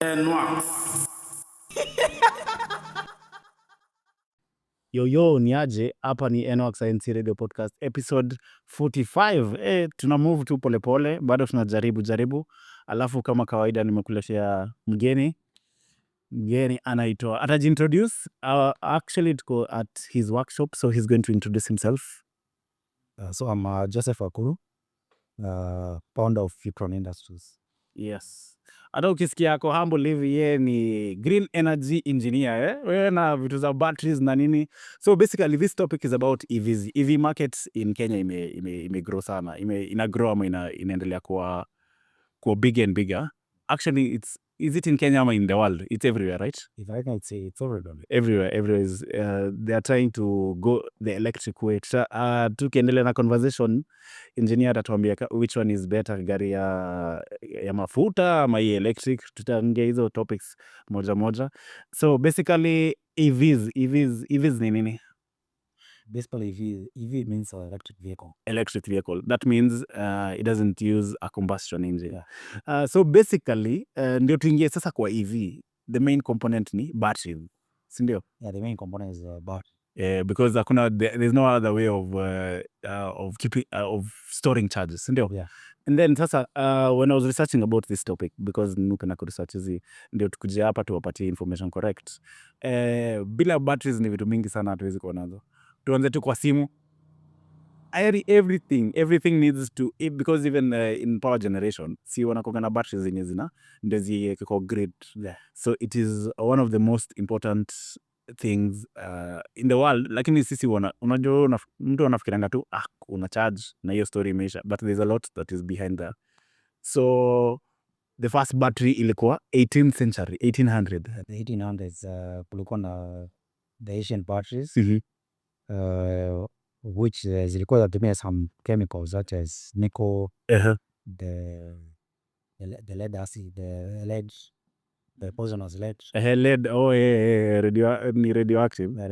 nworksinc. Yo, ni aje? Hapa ni nworksinc Radio Podcast episode 45. Tuna move tu polepole, bado tunajaribu. Alafu kama kawaida nimekuletea mgeni anaitwa, atajiintroduce. Actually tuko at his workshop, so he's going to introduce himself. So I'm Joseph Akuru, founder of Fitron Industries. Yes. Hata ukisikia ako humble hivi, ye ni green energy engineer, wewe na vitu za batteries na nini. So basically this topic is about EVs. EV market in Kenya ime grow sana. Ina grow ama inaendelea kuwa bigger and bigger. Actually, is it in Kenya or in the world? It's everywhere, right? If I can say, it's everywhere. Everywhere is they are trying to go the electric way. Tukiendelea na conversation, engineer atatuambia which one is better, gari ya mafuta ama hii electric. Tutaongea hizo topics moja. So basically EVs ni nini? Basically, EV means electric vehicle. Electric vehicle. That means it doesn't use a combustion engine. Yeah. So basically ndio tuingie sasa kwa EV. The main component ni battery. Sindio? Yeah, the main component is battery. Because there's no other way of keeping storing charges, sindio? Yeah. And then sasa when I was researching about this topic, because nupenda kuresearch hizi, ndio tukuje hapa tuwapatie information correct. Bila batteries ni vitu mingi sana hatuwezi kuwa nazo. Tuanze tu kwa simu. Everything needs to, because even in power generation, si wanakuanga na batteries zenye zina ndio ziweke kwa grid. Yeah. So it is one of the most important things in the world, lakini sisi unajua mtu anafikiranga tu una charge na hiyo story imeisha, but there's a lot that is behind that. So the first battery ilikuwa 18th century, 1800. The 1800s, kulikuwa na the Asian batteries, which zilikuwa zatumia some chemicals such as nickel, the lead acid, the poisonous lead. Lead, ni radioactive. The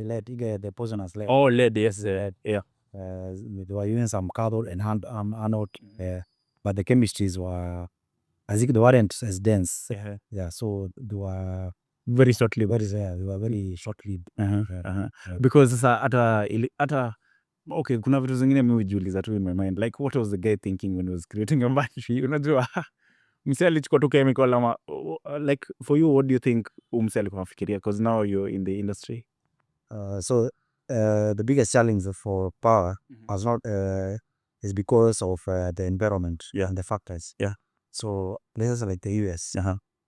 lead, the poisonous lead. Oh, lead, yes. Yeah. They were using some cathode and anode, but the chemistries were, I think they weren't as dense. Yeah, so they were very short-lived. They were very short-lived. Because hata okay, kuna vitu zingine mimi hujiuliza tu in my mind, like what was the guy thinking when he was creating a battery? Unajua msee alichukua tu chemical ama like for you, what do you think msee alikuwa anafikiria, because now you're in the industry? So the biggest challenge for power was not is because of the environment and the factors. Yeah. So places like the US,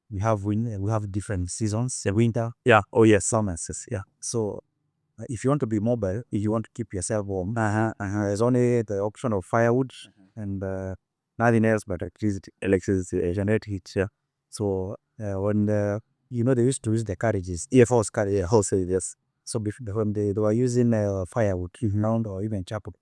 we have different seasons. The winter. Yeah. Oh yes. Summers. Yeah. So if you want to be mobile, if you want to keep yourself warm, there's only the option of firewood and nothing else but electricity, generate heat. Yeah. So when they used to use the carriages, force carriage, yes. So when they were using firewood, round or even chapel,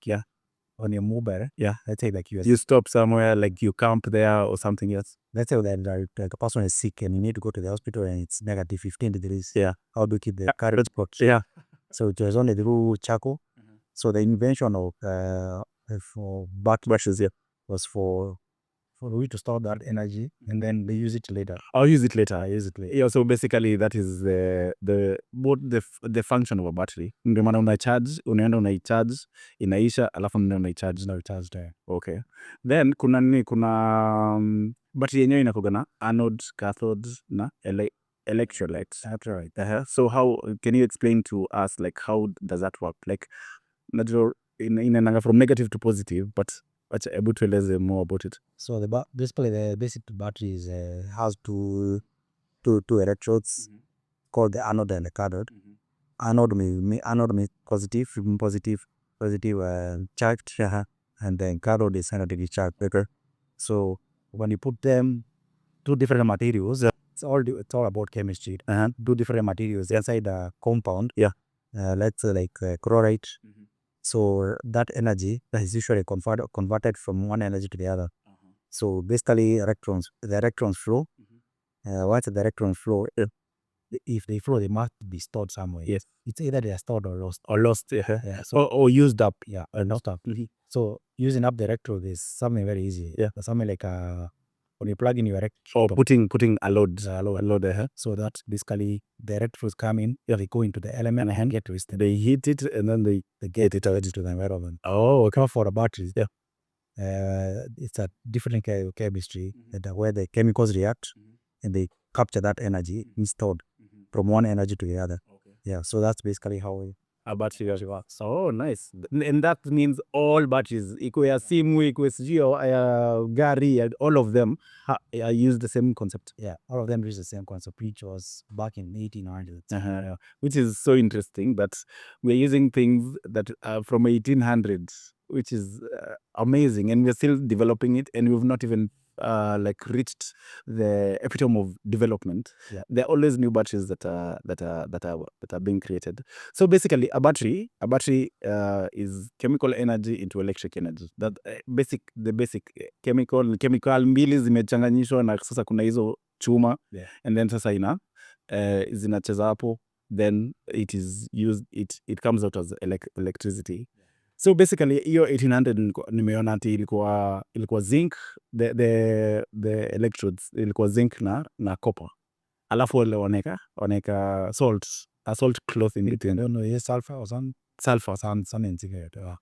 on your mobile, let's say like you stop somewhere, like you camp there or something else. Let's say that a person is sick and you need to go to the hospital and it's negative 15 degrees. Yeah. How do you keep the carriage hot? Yeah. So it was only through charcoal. So the invention of for batteries was for we to store that energy and then they use it later. I'll use it later. Yeah, so basically that is the function of a battery. Ndio maana unaenda unaicharge, inaisha, alafu unaenda unaicharge there. Okay. Then kuna battery yenyewe inakuwa na anode, cathode na electrolytes. That's right. So how can you explain to us, like how does that work? Like inaenda from negative to positive, but able to tell more about it. So basically the basic battery has two electrodes called the anode and the cathode. Anode means positive charged, and then cathode is negatively charged. So when you put them two different materials, it's all about chemistry. Two different materials inside a compound. Yeah. Let's say like chloride. So that energy that is usually converted from one energy to the other. So basically the electrons flow. Once the electrons flow, if they flow, they must be stored somewhere. Yes. It's either they are stored or lost. Yeah. Or used up. Yeah, or lost up. So using up the electrode is something very easy. Yeah. Something like a when you plug in your putting a load. So that basically the electrodes come in, they go into the element and get twisted. They heat it and then they get it ready to the environment. okay. For the batteries, it's a different chemistry where the chemicals react and they capture that energy stored from one energy to the other. So that's basically how a battery actually works. Oh, nice. And that means all batteries, ikuwe simu, ikuwe sijui gari, all of them use the same concept. All of them use the same concept, which was back in 1800s. Which is so interesting that we're using things that are from 1800s, which is amazing, and we're still developing it, and we've not even like reached the epitome of development. There are always new batteries that are being created. So basically, a battery is chemical energy into electric energy. That the basic chemical mbili zimechanganyishwa na sasa kuna hizo chuma, and then sasa zinacheza hapo, then it is used, it comes out as electricity. So basically hiyo 1800 nimeona ati ilikuwa zinc, the electrodes ilikuwa zinc na copper, alafu wale waneka salt cloth in it. I don't know, sulfur or something.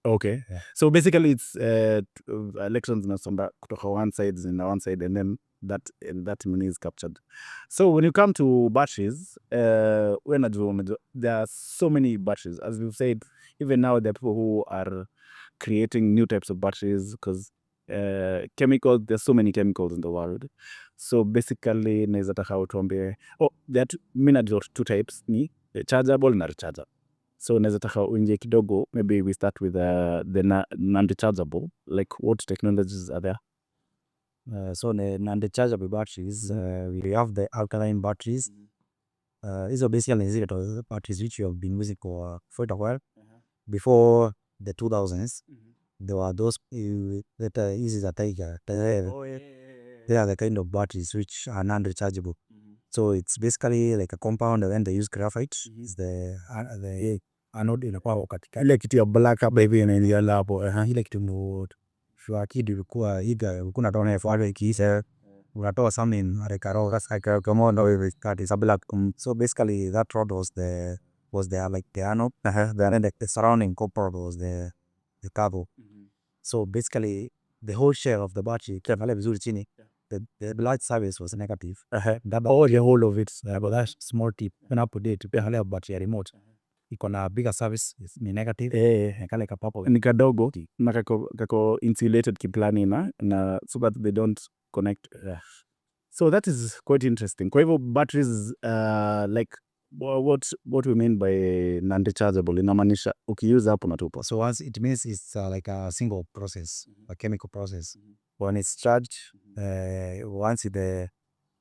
Okay. So basically it's electrons nasomba kutoka one side and then that is captured. So when you come to batteries, there are so many batteries. As we've said, even now there are people who are creating new types of batteries because chemicals, there's so many chemicals in the world. So basically naweza taka utuambie, there are two types, ni chargeable na rechargeable. So naweza taka uingie kidogo, maybe we start with the non-rechargeable, like what technologies are there? So the non-rechargeable batteries, we have the alkaline batteries. These are basically zero batteries which we have been using for a while. Before the 2000s, there were those that uses a tiger. They are the kind of batteries which are non-rechargeable. So it's basically like a compound, and then they use graphite. Is the anode inakuwa katika ile kitu ya black hapa hivi inaingia hapo. Ile kitu ndio shwaki ilikuwa higa kuna tona FR ikiisa unatoa something like a rock, like come on over cut is a black. So basically that rod was the like the anode, then the surrounding copper was the cathode. So basically the whole shell of the battery kiangalia vizuri chini, the blood service was negative. The whole of it, but that small tip when up to date ukiangalia battery ya remote iko na bigger service ni negative, kale ka purple ni kadogo na kako insulated kiplani na so that they don't connect. So that is quite interesting. Kwa hivyo batteries, like what we mean by non-rechargeable inamaanisha ukiuse hapo natupa. So once it means it's like a single process, a chemical process. When it's charged, once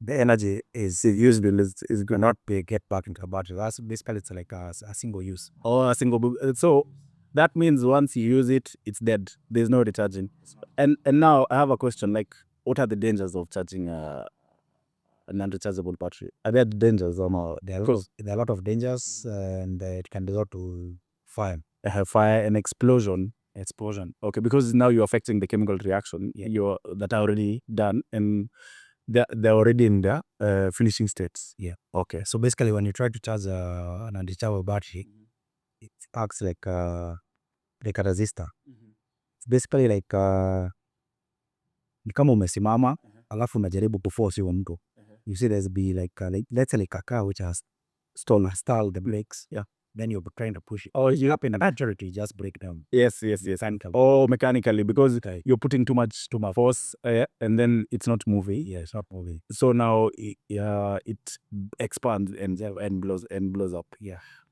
the energy is used, is going not be get back into the battery. That's basically it's like a single use. A single. So that means once you use it, it's dead. There's no recharging. And now I have a question, like what are the dangers of charging a non-rechargeable battery? Are there dangers or no? There are a lot of dangers, and it can result to fire. Fire and explosion. Okay, because now you're affecting the chemical reaction that are already done, and they're already in their finishing states. Okay, so basically when you try to charge a non-rechargeable battery, it acts like a resistor. It's basically like ni kama umesimama alafu unajaribu kuforce huo mtu. You see there's be like let's say like a car which has stalled the brakes. Then you're trying to push it. You happen naturally just break down. Yes. Mechanically, because you're putting too much force, and then it's not moving. It's not moving. So now it expands and blows up.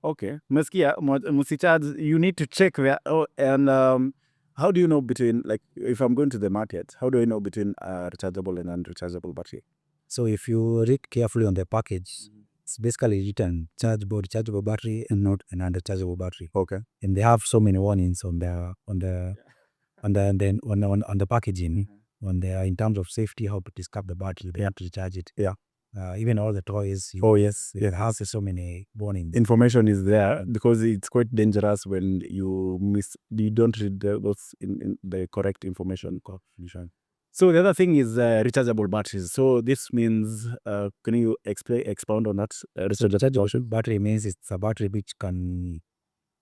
Okay. Meskia, musicharge, you need to check there. And how do you know between, like, if I'm going to the market, how do I know between rechargeable and unrechargeable battery? So if you read carefully on the package, it's basically written rechargeable battery and not an unchargeable battery. Okay. And they have so many warnings on the packaging, in terms of safety, how to discard the battery, they have to recharge it. Even all the toys. It has so many warnings. Information is there because it's quite dangerous when you don't read those in the correct information. So the other thing is rechargeable batteries. So this means, can you expound on that? So the rechargeable battery means it's a battery which can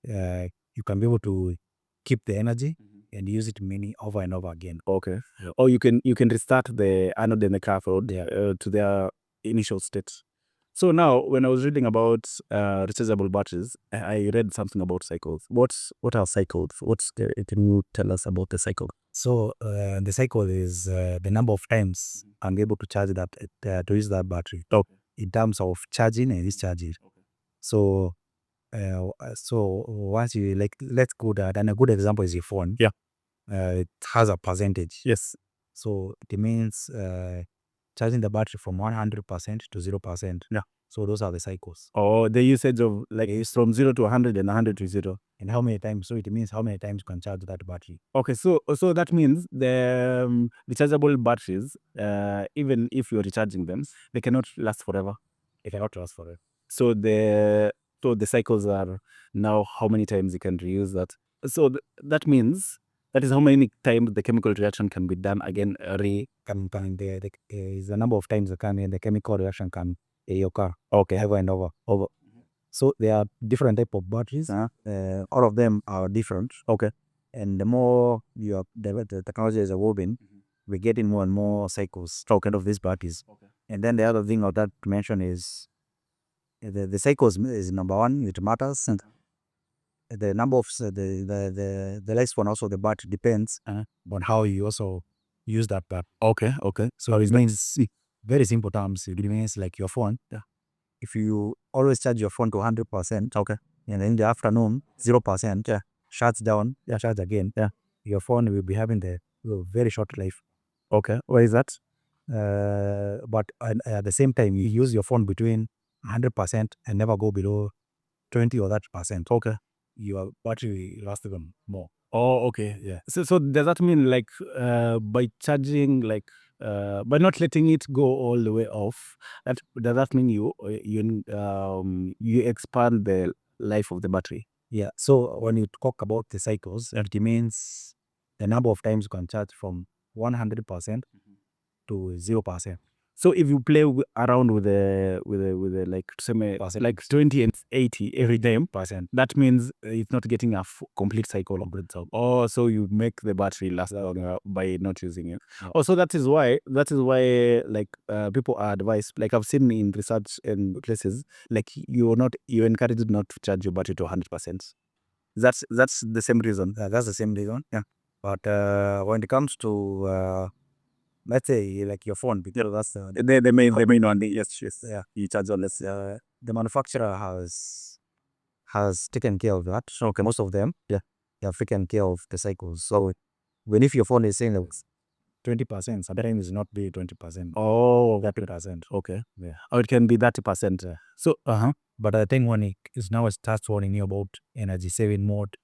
you can be able to keep the energy and use it many over and over again. Okay. Or you can restart the anode and the cathode to their initial state. So now, when I was reading about rechargeable batteries, I read something about cycles. What are cycles? Can you tell us about the cycle? So the cycle is the number of times I'm able to charge that to use that battery. Okay. In terms of charging and discharging. Okay. So once you let's go that, and a good example is your phone. Yeah. It has a percentage. Yes. So it means charging the battery from 100% to 0%. Yeah. So those are the cycles. Or the usage of from 0 to 100 and 100 to 0. And how many times? So it means how many times you can charge that battery. Okay, so that means the rechargeable batteries, even if you're recharging them, they cannot last forever. They cannot last forever. So the cycles are now how many times you can reuse that. So that means that is how many times the chemical reaction can be done again. Is the number of times the chemical reaction can occur. Okay. Over and over. So there are different type of batteries. All of them are different. Okay. And the more the technology is evolving, we're getting more and more cycles of these batteries. Okay. And then the other thing of that to mention is the cycles is number one, it matters. And the number of the lifespan also the battery depends on how you also use that battery. Okay. So it means very simple terms. It means like your phone. Yeah. If you always charge your phone to 100%, okay, and in the afternoon 0%, shuts down, charge again, your phone will be having the very short life. Okay. Why is that? But at the same time, you use your phone between 100% and never go below 20 or that percent. Okay. Your battery lasts even more. Oh, okay. Yeah. So does that mean like by charging by not letting it go all the way off, does that mean you expand the life of the battery? Yeah. So when you talk about the cycles, it means the number of times you can charge from 100% to 0%. So if you play around with the like like 20 and 80 every time, that means it's not getting a complete cycle of itself. Oh, so you make the battery last longer by not using it. Yeah. Also, that is why like people are advised, like I've seen in research and places, like you're encouraged not to charge your battery to 100%. That's the same reason. That's the same reason. Yeah. But when it comes to let's say like your phone, because that's the main one. Yes. Yeah. You charge on less. The manufacturer has taken care of that. Okay. Most of them, they have taken care of the cycles. So when if your phone is saying like 20%, sometimes it's not be 20%. Oh, 30%. okay. Yeah. Or it can be 30%. So but I think when it starts warning you about energy saving mode,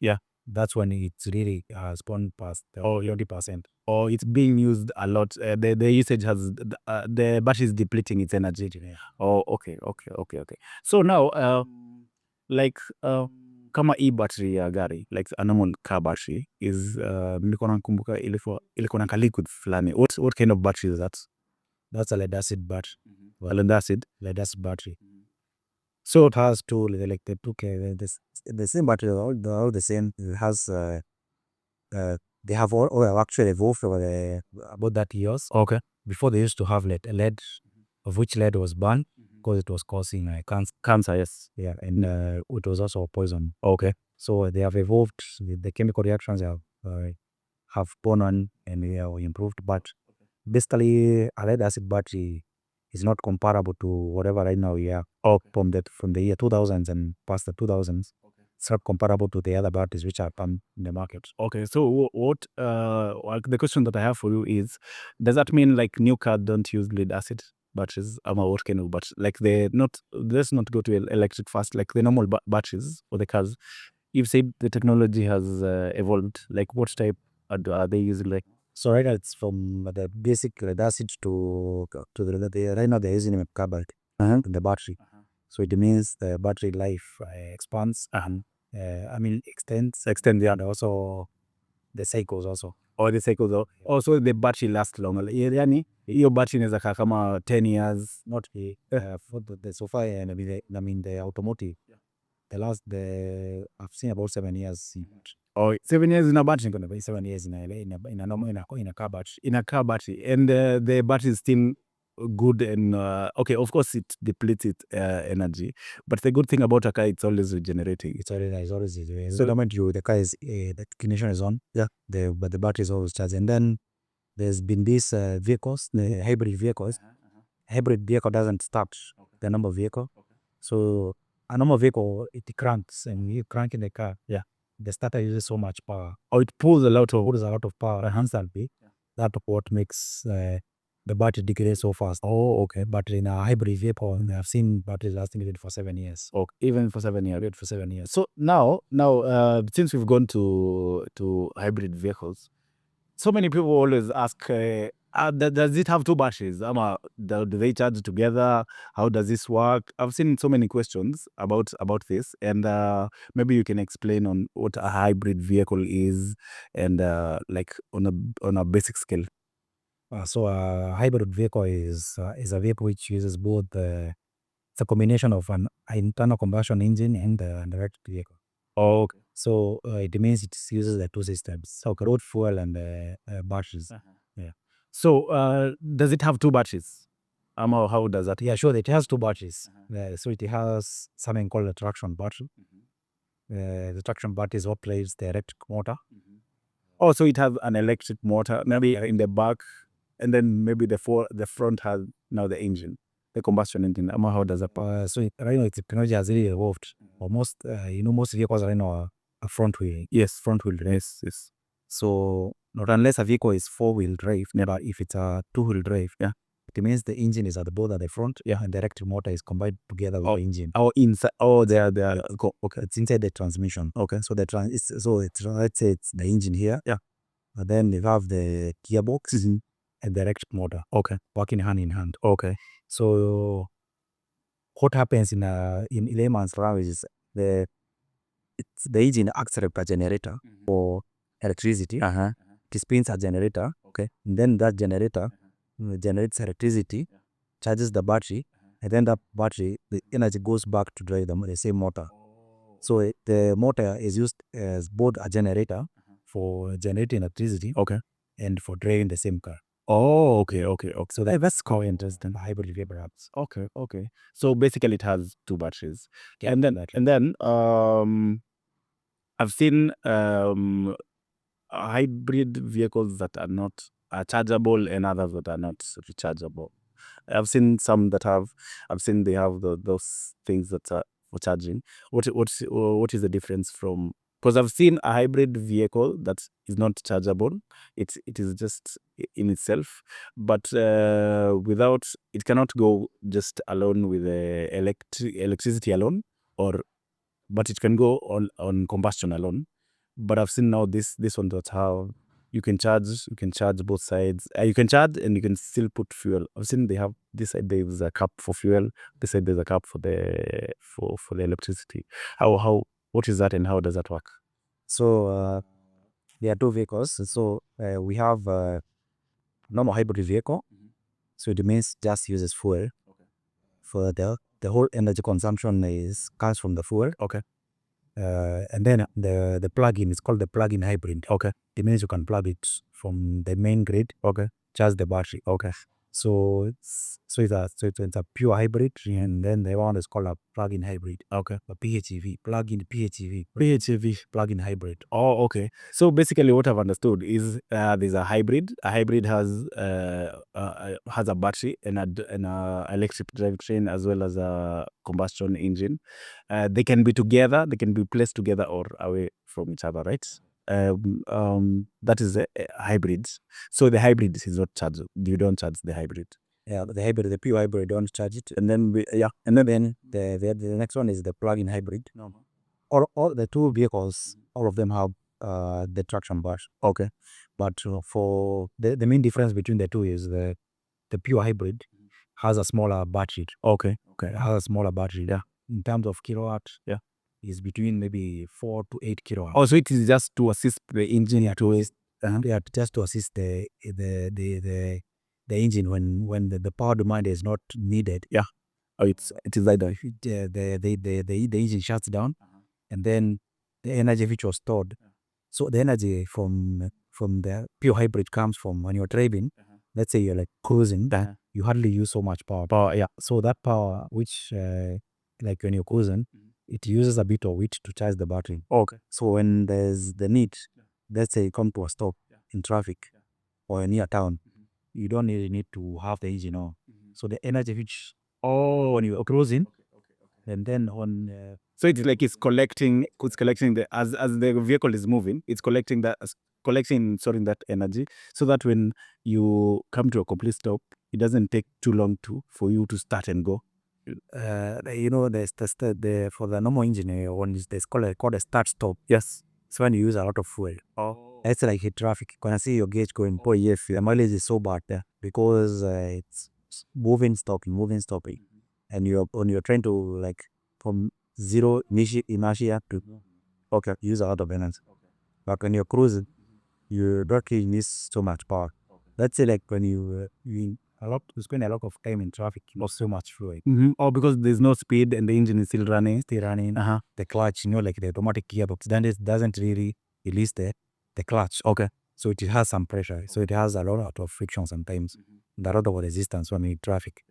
that's when it's really gone past the 20%. Or it's being used a lot. The usage has the battery is depleting its energy. Yeah. Oh, okay. So now, like kama battery ya gari, like a normal car battery is nilikuwa nakumbuka ilikuwa na liquid fulani. What kind of battery is that? That's a lead acid battery. Lead acid battery. So it has two, like the same battery, all the same. It has they have all actually evolved over about that years. Okay. Before they used to have lead, of which lead was banned because it was causing cancer. Yes. Yeah, and it was also poison. Okay. So they have evolved. The chemical reactions have gone on and they are improved. But basically, a lead acid battery is not comparable to whatever right now we have from the year 2000s and past the 2000s. It's not comparable to the other batteries which are come in the market. Okay, so what the question that I have for you is, does that mean like new cars don't use lead acid batteries? What kind of batteries? Like let's not go to electric fast, like the normal batteries for the cars. You've said the technology has evolved. Like what type are they using? Like, so right now it's from the basic lead acid to right now they're using cobalt in the battery. So it means the battery life expands. Extends, and also the cycles also. Or the cycles of also the battery lasts longer. Yani hiyo battery inaweza kaa kama 10 years. Not for the so far, I mean the automotive. I've seen about 7 years. Or 7 years in a battery, gonna be 7 years in a car battery, and the battery is still good. And okay, of course it depletes its energy, but the good thing about a car, it's always regenerating. It's always so the moment the car is the ignition is on, but the battery is always charged. And then there's been these vehicles, the hybrid vehicles. Hybrid vehicle doesn't start the normal vehicle. So a normal vehicle, it cranks, and you crank in the car. The starter uses so much power. Or it pulls a lot of power. Instantly. That's what makes the battery degrade so fast. Oh, okay. But in a hybrid vehicle, I've seen batteries lasting even for 7 years. Even for 7 years. For 7 years. So now, since we've gone to hybrid vehicles, so many people always ask, does it have two batteries? Do they charge together? How does this work? I've seen so many questions about this, and maybe you can explain on what a hybrid vehicle is, and like on a basic scale. So a hybrid vehicle is a vehicle which uses both it's a combination of an internal combustion engine and an electric vehicle. Oh, okay. So it means it uses the two systems, so road fuel and batteries. So does it have two batteries? How does that? Yeah, sure. It has two batteries. So it has something called a traction battery. The traction battery is what plays the electric motor. Oh, so it has an electric motor maybe in the back, and then maybe the front has now the engine, the combustion engine. How does that? So right now, technology has really evolved. Most vehicles right now are a front wheel. Yes, front wheel. Yes. So not unless a vehicle is 4-wheel drive, never if it's a 2-wheel drive. It means the engine is at the front. And the electric motor is combined together with the engine. Inside. They are okay. It's inside the transmission. Okay. So let's say it's the engine here. And then you have the gearbox and the electric motor. Okay. Working hand in hand. Okay. So what happens in layman's language is the engine acts like a generator for electricity. It spins a generator. Okay. And then that generator generates electricity, charges the battery, and then that battery, the energy goes back to drive the same motor. So the motor is used as both a generator for generating electricity, and for driving the same car. Oh, okay. So that's quite interesting. Hybrid vehicle apps. Okay. So basically, it has two batteries, and then I've seen hybrid vehicles that are not chargeable and others that are not rechargeable. I've seen some that I've seen they have those things that are for charging. What is the difference from? Because I've seen a hybrid vehicle that is not chargeable. It is just in itself, but without, it cannot go just alone with the electricity alone, but it can go on combustion alone. But I've seen now this one, that's how you can charge both sides. You can charge and you can still put fuel. I've seen they have this side there's a cup for fuel, this side there's a cup for the electricity. What is that and how does that work? So there are two vehicles. So we have normal hybrid vehicle. So it means just uses fuel. For the whole energy consumption comes from the fuel. And then the plug-in is called the plug-in hybrid. It means you can plug it from the main grid. Charge the battery. So it's a pure hybrid, and then the one is called a plug-in hybrid. A PHEV, plug-in hybrid. Oh, okay. So basically, what I've understood is there's a hybrid. A hybrid has a battery and a electric drivetrain as well as a combustion engine. They can be together. They can be placed together or away from each other, right? That is a hybrid. So the hybrid is not charged. You don't charge the hybrid. The pure hybrid, don't charge it. And then the next one is the plug-in hybrid. All the two vehicles, all of them have the traction bars. But for the main difference between the two is the pure hybrid has a smaller battery. It has a smaller battery. In terms of kilowatt, is between maybe 4 to 8 kilowatts. Oh, so it is just to assist the engine to Yeah, just to assist the engine when the power demand is not needed. Yeah. Oh, it is either. The engine shuts down, and then the energy which was stored. So the energy from the pure hybrid comes from when you're driving. Let's say you're like cruising, you hardly use so much power. Yeah. So that power, which like when you're cruising, it uses a bit of it to charge the battery. Okay. So when there's the need, let's say you come to a stop in traffic or near town, you don't really need to have the engine on. So the energy which when you're cruising, and then on So it's like it's collecting the as the vehicle is moving, it's collecting storing that energy, so that when you come to a complete stop, it doesn't take too long for you to start and go. there's the for the normal engine one is there's called a start stop. Yes. So when you use a lot of fuel. It's like hit traffic. When I see your gauge going, boy, yes, the mileage is so bad there because it's moving, stopping, and you're trying to like from zero inertia to use a lot of energy. But when you're cruising, you don't really need so much power. Let's say like when you spend a lot of time in traffic, not so much fuel. Or because there's no speed and the engine is still running. The clutch, like the automatic gearbox, then it doesn't really release the clutch. Okay. So it has some pressure. So it has a lot of friction sometimes. A lot of resistance when in traffic.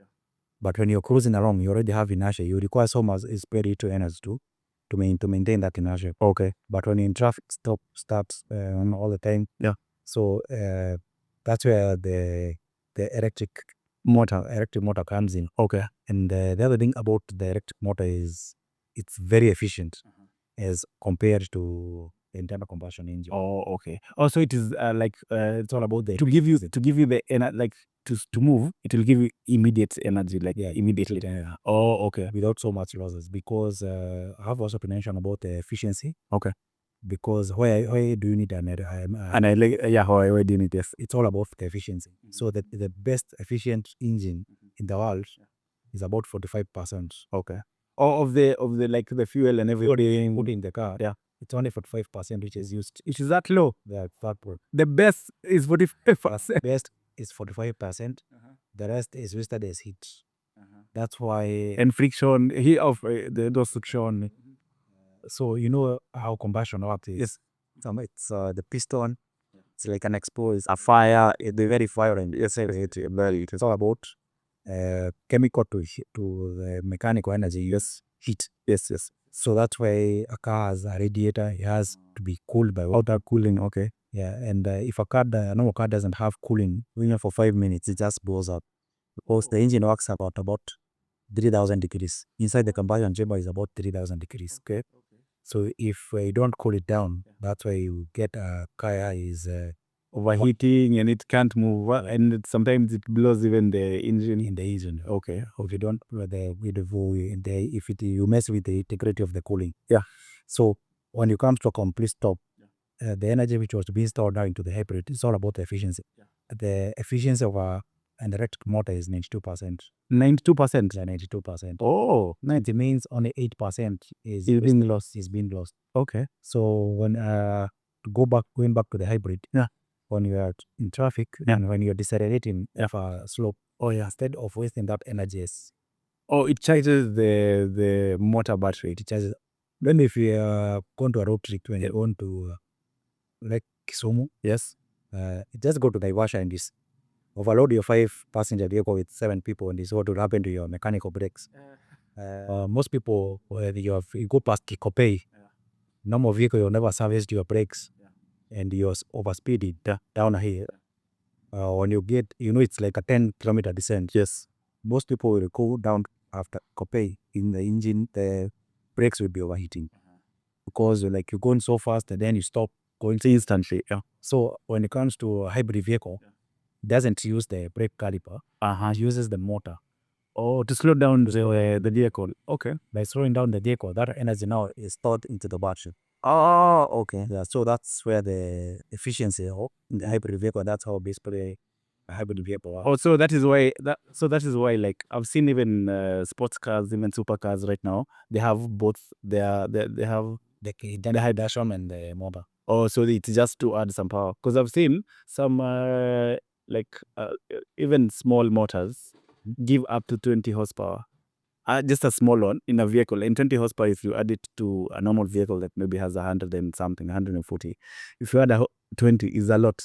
But when you're cruising along, you already have inertia. You require so much very little energy to maintain that inertia. Okay. But when you're in traffic, starts all the time. Yeah. So that's where the electric motor comes in. Okay. And the other thing about the electric motor is it's very efficient as compared to the internal combustion engine. Oh, okay. Also, it is it's all about to give you the like to move. It will give you immediate energy, like immediately. Oh, okay. Without so much losses, because I have also mentioned about the efficiency. Okay. Because why do you need why do you need this? It's all about the efficiency. So the best efficient engine in the world is about 45%. Okay. Or of the like the fuel and everything put in the car. Yeah. It's only 45% which is used. It is that low. The best is 45%. Best is 45%. The rest is wasted as heat. That's why. And friction, those friction. So you know how combustion works is. Yes. It's the piston. It's like an exposed a fire. It's very violent. It's all about chemical to the mechanical energy. Yes. Heat. Yes. So that's why a car has a radiator. It has to be cooled by water. Cooling. Okay. Yeah, and if a normal car doesn't have cooling, even for 5 minutes, it just blows up. Because the engine works about 3,000 degrees. Inside the combustion chamber is about 3,000 degrees. Okay. So if you don't cool it down, that's why you get a car is overheating and it can't move, and sometimes it blows even the engine. in the engine. Okay. If you don't you mess with the integrity of the cooling. Yeah. So when you come to a complete stop, the energy which was being stored now into the hybrid, it's all about the efficiency. The efficiency of an electric motor is 92%. 92%? Yeah, 92%. Oh, it means only 8% is being lost. Okay. So when going back to the hybrid, when you are in traffic and when you're decelerating off a slope, instead of wasting that energy, it charges the motor battery. It charges. Then if you are going to a road trip when you want to like Kisumu, yes, just go to Naivasha and this overload your 5-passenger vehicle with 7 people, and this is what will happen to your mechanical brakes. Most people, you go past Kikopey, normal vehicle, you'll never service your brakes, and you're overspeeding down here. When you get, it's like a 10-kilometer descent. Yes. Most people will go down after Kopei in the engine, the brakes will be overheating because like you're going so fast and then you stop going instantly. Yeah. So when it comes to a hybrid vehicle, it doesn't use the brake caliper. It uses the motor. Oh, to slow down the vehicle. Okay. By slowing down the vehicle, that energy now is stored into the battery. Oh, okay. Yeah, so that's where the efficiency of the hybrid vehicle, that's how basically a hybrid vehicle works. Oh, so that is why like I've seen even sports cars, even supercars right now, they have both. They have the hybrid and the mobile. Oh, so it's just to add some power. Because I've seen some even small motors give up to 20 horsepower. Just a small one in a vehicle. And 20 horsepower, if you add it to a normal vehicle that maybe has 100 and something, 140, if you add 20, is a lot.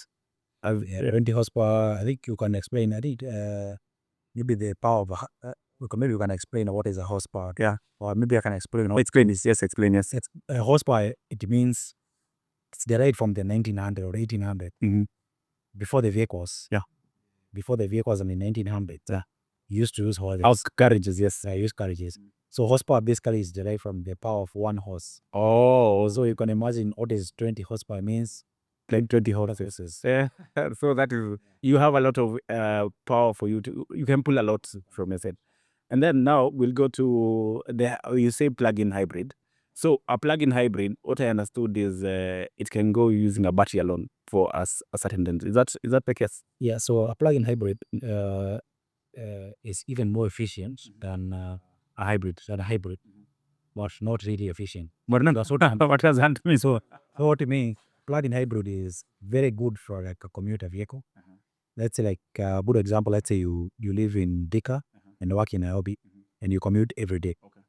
20 horsepower, I think you can explain. I think maybe the power of maybe you can explain what is a horsepower. Yeah. Or maybe I can explain. Explain this. Yes, explain. Yes. Horsepower, it means it's derived from the 1900 or 1800. Before the vehicles. Yeah. Before the vehicles in the 1900s. Yeah. You used to use horses. House carriages, yes. I use carriages. So horsepower basically is derived from the power of one horse. Oh. So you can imagine what is 20 horsepower means. Like 20 horses. Yeah. So that is, you have a lot of power for you can pull a lot from your set. And then now we'll go to you say plug-in hybrid. So a plug-in hybrid, what I understood is it can go using a battery alone for a certain distance. Is that the case? Yeah, so a plug-in hybrid is even more efficient than a hybrid, but not really efficient. But no, that's what does that mean? So what I mean, plug-in hybrid is very good for like a commuter vehicle. Let's say like a good example, let's say you live in Dhika and work in Nairobi and you commute every day. Okay.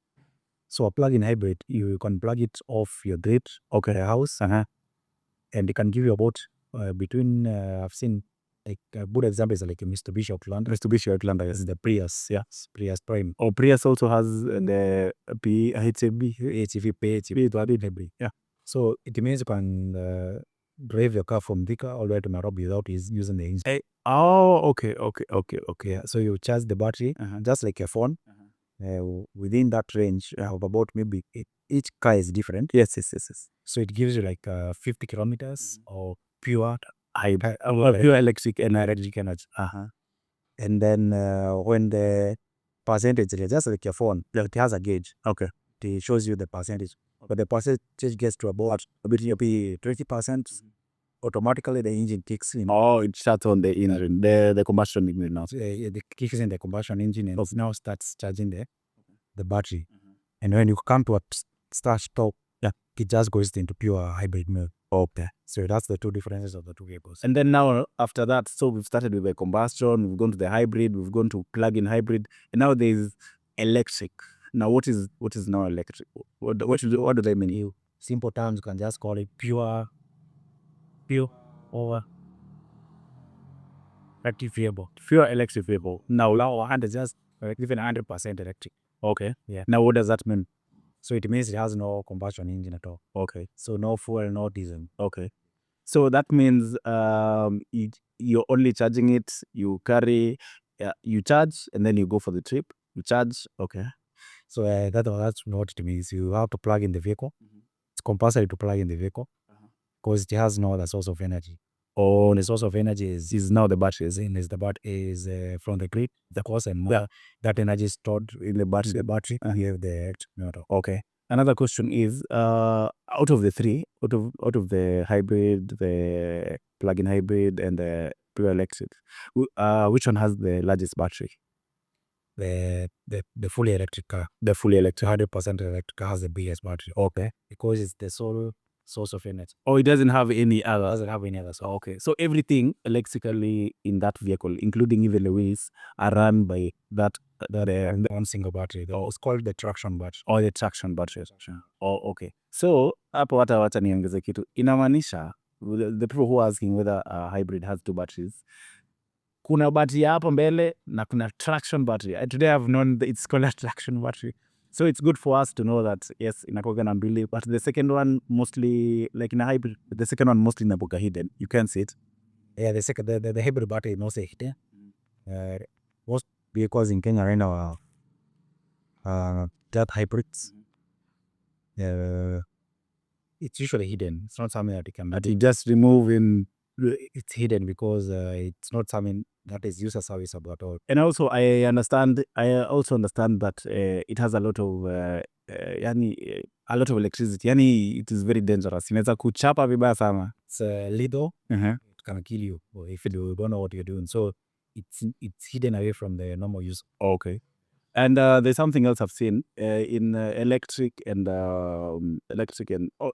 So a plug-in hybrid, you can plug it off your grid, your house, and it can give you about between, I've seen like a good example is like a Mitsubishi Outlander. This is the Prius, Prius Prime. Or Prius also has the HEV hybrid. Yeah. So it means you can drive your car from Dhika all the way to Nairobi without using the engine. Okay. Yeah. So you charge the battery just like a phone. Within that range of about maybe each car is different. Yes. So it gives you like 50 kilometers or pure electric energy. And then when the percentage, just like your phone, it has a gauge. Okay. It shows you the percentage. But the percentage gets to about maybe 20%. Automatically the engine kicks in. Oh, it starts on the engine, the combustion engine now. It kicks in the combustion engine and now starts charging the battery. And when you come to a start stop, it just goes into pure hybrid mode. Okay. So that's the two differences of the two vehicles. And then now after that, so we've started with the combustion, we've gone to the hybrid, we've gone to plug-in hybrid, and now there's electric. Now what is now electric? What do they mean? In simple terms, you can just call it pure or electric vehicle. Pure electric vehicle. Now 100 just even 100% electric. Okay. Yeah. Now what does that mean? So it means it has no combustion engine at all. Okay. So no fuel, no diesel. Okay. So that means you're only charging it, you carry, you charge, and then you go for the trip. You charge. Okay. So that's what it means. You have to plug in the vehicle. It's compulsory to plug in the vehicle because it has no other source of energy. Oh, the source of energy is now the battery. Is from the grid, the course, and that energy is stored in the battery. You have the electric motor. Okay. Another question is, out of the three, out of the hybrid, the plug-in hybrid, and the pure electric, which one has the largest battery? The fully electric car. The fully electric, 100% electric car has the biggest battery. Okay. Because it's the sole source of energy. Oh, it doesn't have any other. Doesn't have any other source. Okay. So everything electrically in that vehicle, including even the wheels, are run by that one single battery. It's called the traction battery. Or the traction battery. Oh, okay. So hapo wacha niongeze kitu. Inamaanisha the people who are asking whether a hybrid has two batteries, kuna battery hapo mbele na kuna traction battery. Today I've known that it's called a traction battery. So it's good for us to know that yes, inakuwa na mbili, but the second one mostly, like in a hybrid, the second one mostly inakuwa hidden. You can't see it. Yeah, the hybrid battery is mostly hidden. Most vehicles in Kenya right now are that hybrids. It's usually hidden. It's not something that you can. But you just remove in. It's hidden because it's not something that is used as service at all. And also I also understand that it has a lot of a lot of electricity. Yani it is very dangerous. Inaweza kuchapa vibaya sana. It's lethal. It can kill you if you don't know what you're doing. So it's hidden away from the normal use. Okay. And there's something else I've seen in electric and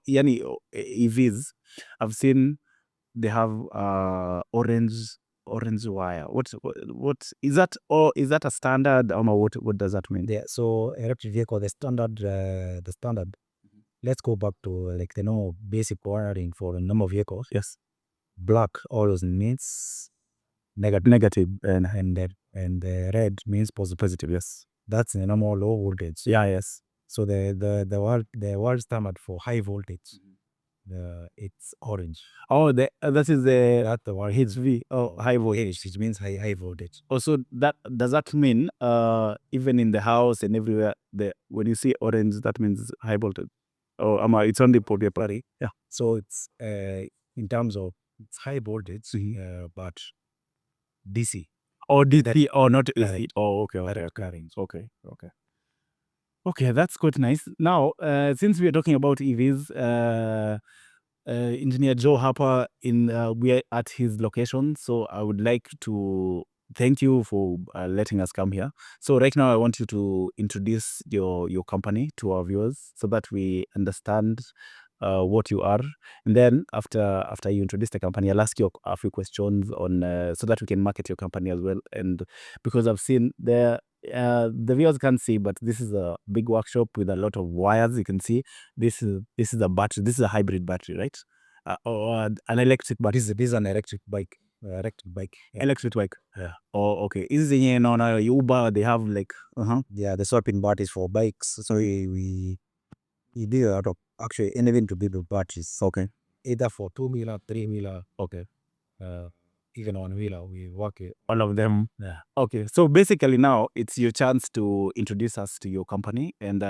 yani EVs. I've seen they have orange wire. What is that? Or is that a standard? What does that mean? Yeah, so electric vehicle, the standard, let's go back to like the normal basic wiring for a normal vehicles. Yes. Black always means negative, and red means Positive. Yes. that's the normal low voltage. Yeah. Yes. So the word standard for high voltage, it's orange. Oh, that is That's the word HV. Oh, high voltage. which means high voltage. Also, does that mean even in the house and everywhere, when you see orange, that means high voltage? Oh, it's only for the party. Yeah. So it's in terms of it's high voltage, but DC. Or DC or not AC. Direct. Oh, okay. Direct current. Okay, that's quite nice. Now, since we are talking about EVs, Engineer Joe Harper, we're at his location, so I would like to thank you for letting us come here. So right now, I want you to introduce your company to our viewers so that we understand what you are, and then after you introduce the company, I'll ask you a few questions on so that we can market your company as well. And because I've seen the viewers can't see, but this is a big workshop with a lot of wires. You can see this is a battery. This is a hybrid battery, right? Or an electric battery. This is an electric bike. Electric bike. Yeah. Electric bike. Yeah. Oh, okay. Is it Uber? They have like Yeah, the swapping batteries for bikes. So we do a lot of actually anything to build with batteries. Okay. Either for 2-wheeler, 3-wheeler, Okay. even on wheeler, we work it. All of them. Yeah. Okay. So basically now it's your chance to introduce us to your company and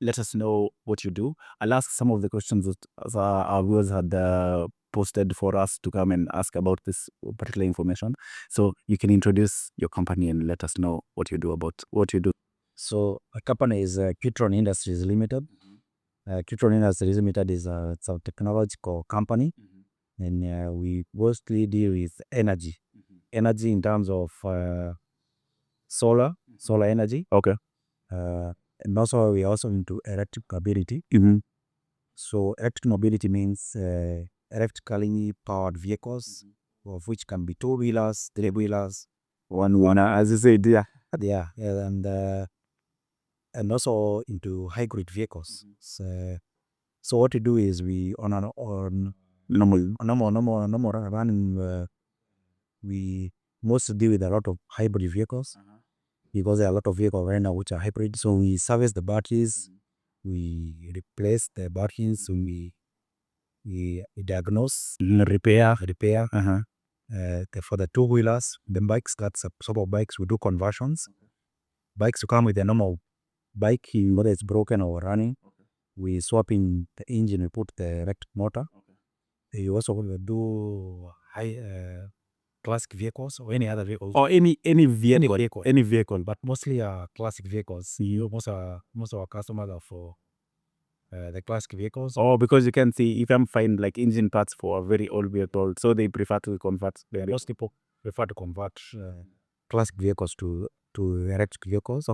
let us know what you do. I'll ask some of the questions that our viewers had posted for us to come and ask about this particular information. So you can introduce your company and let us know what you do about what you do. So a company is Qtron Industries Limited. Qtron Industries Limited is it's a technological company, and we mostly deal with energy. Energy in terms of solar energy. Okay. And also we also into electric mobility. So electric mobility means electrically powered vehicles, of which can be 2-wheelers, 3-wheelers. One, as you said, yeah. Yeah, and also into hybrid vehicles. So what we do is we on normal running, we mostly deal with a lot of hybrid vehicles because there are a lot of vehicles right now which are hybrid. So we service the batteries, we replace the batteries, we diagnose, Repair. for the 2-wheelers, the bikes, that's a sort of bikes, we do conversions. Bikes to come with a normal bike, whether it's broken or running, we swap in the engine, we put the electric motor. You also do high classic vehicles or any other vehicle. Or any vehicle. But mostly classic vehicles. Most of our customers are for the classic vehicles. Oh, because you can see you can find like engine parts for a very old vehicle, so they prefer to convert. Most people prefer to convert classic vehicles to electric vehicles.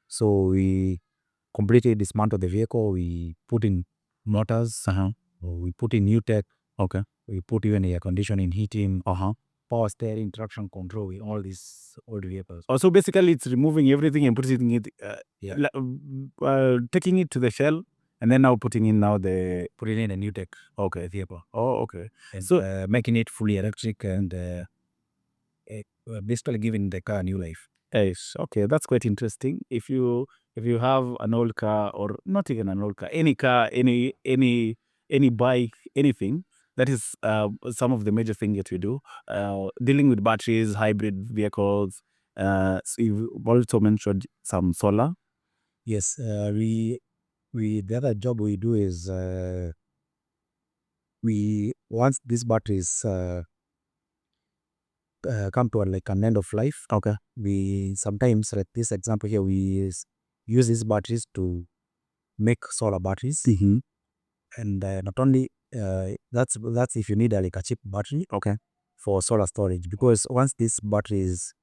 So we completely dismantle the vehicle. We put in motors. We put in new tech. Okay. We put even air conditioning, heating, power steering, traction control in all these old vehicles. Oh, so basically it's removing everything and putting it, taking it to the shell, and then now putting in a new tech. Okay. Vehicle. Oh, okay. And So making it fully electric and basically giving the car a new life. Yes, okay, that's quite interesting. If you have an old car, or not even an old car, any car, any bike, anything, that is some of the major things that we do. Dealing with batteries, hybrid vehicles. So you've also mentioned some solar. Yes, we the other job we do is we once these batteries come to like an end of life. Okay. We sometimes, like this example here, we use these batteries to make solar batteries. And not only that's if you need like a cheap battery. Okay. For solar storage, because once this battery is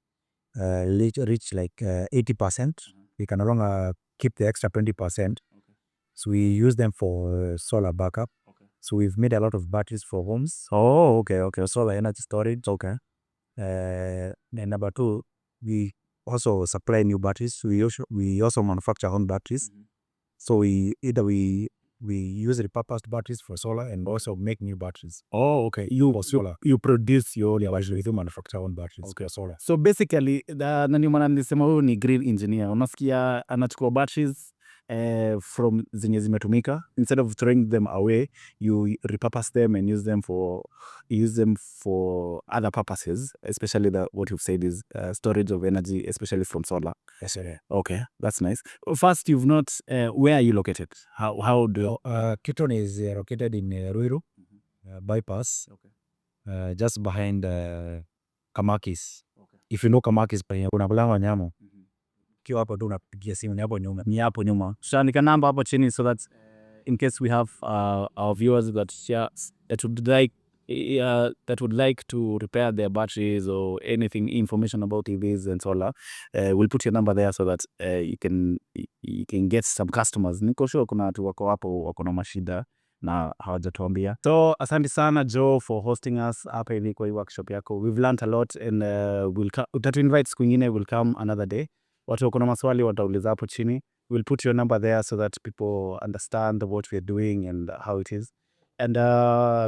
reach like 80%, we can no longer keep the extra 20%. So we use them for solar backup. So we've made a lot of batteries for homes. Oh, okay. Solar energy storage. Okay. Then number 2, we also supply new batteries. We also manufacture our own batteries. So we use repurposed batteries for solar and also make new batteries. Oh, okay. You produce your batteries with manufacture own batteries. Okay. Solar. So basically nani mwana nilisema huyu ni green engineer. Unasikia anachukua batteries from zenye zimetumika, instead of throwing them away, you repurpose them and use them for other purposes, especially what you've said is storage of energy, especially from solar. Yes, sir. Okay, that's nice. First, you've not where are you located? How do you... Kiton is located in Ruiru bypass. Okay. Just behind Kamakis. Okay. If you know Kamakis, kuna kulanga Wanyamo. Kiwa hapo tu unapigia simu ni hapo nyuma. Tutaandika namba hapo chini so that in case we have our viewers that would like to repair their batteries or anything, information about EVs and solar, we'll put your number there so that you can get some customers. Niko sure kuna watu wako hapo wako na mashida na hawajatuambia. So asante sana Joe for hosting us hapa hivi kwa hii workshop yako. We've learned a lot and utatu invite siku nyingine, will come another day. Watu wako na maswali watauliza hapo chini. We'll put your number there so that people understand what we're doing and how it is. And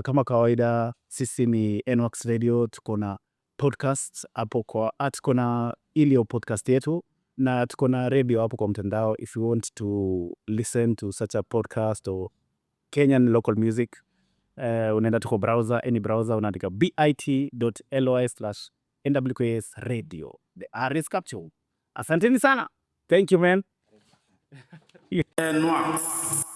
kama kawaida sisi ni NWorks Radio, tuko na podcast hapo tuko na ilio podcast yetu na tuko na radio hapo kwa mtandao. If you want to listen to such a podcast or Kenyan local music, unaenda tuko browser, any browser, unaandika bit.ly/NWKS radio. The R is captured. Asanteni sana. Thank you, man. NWorks.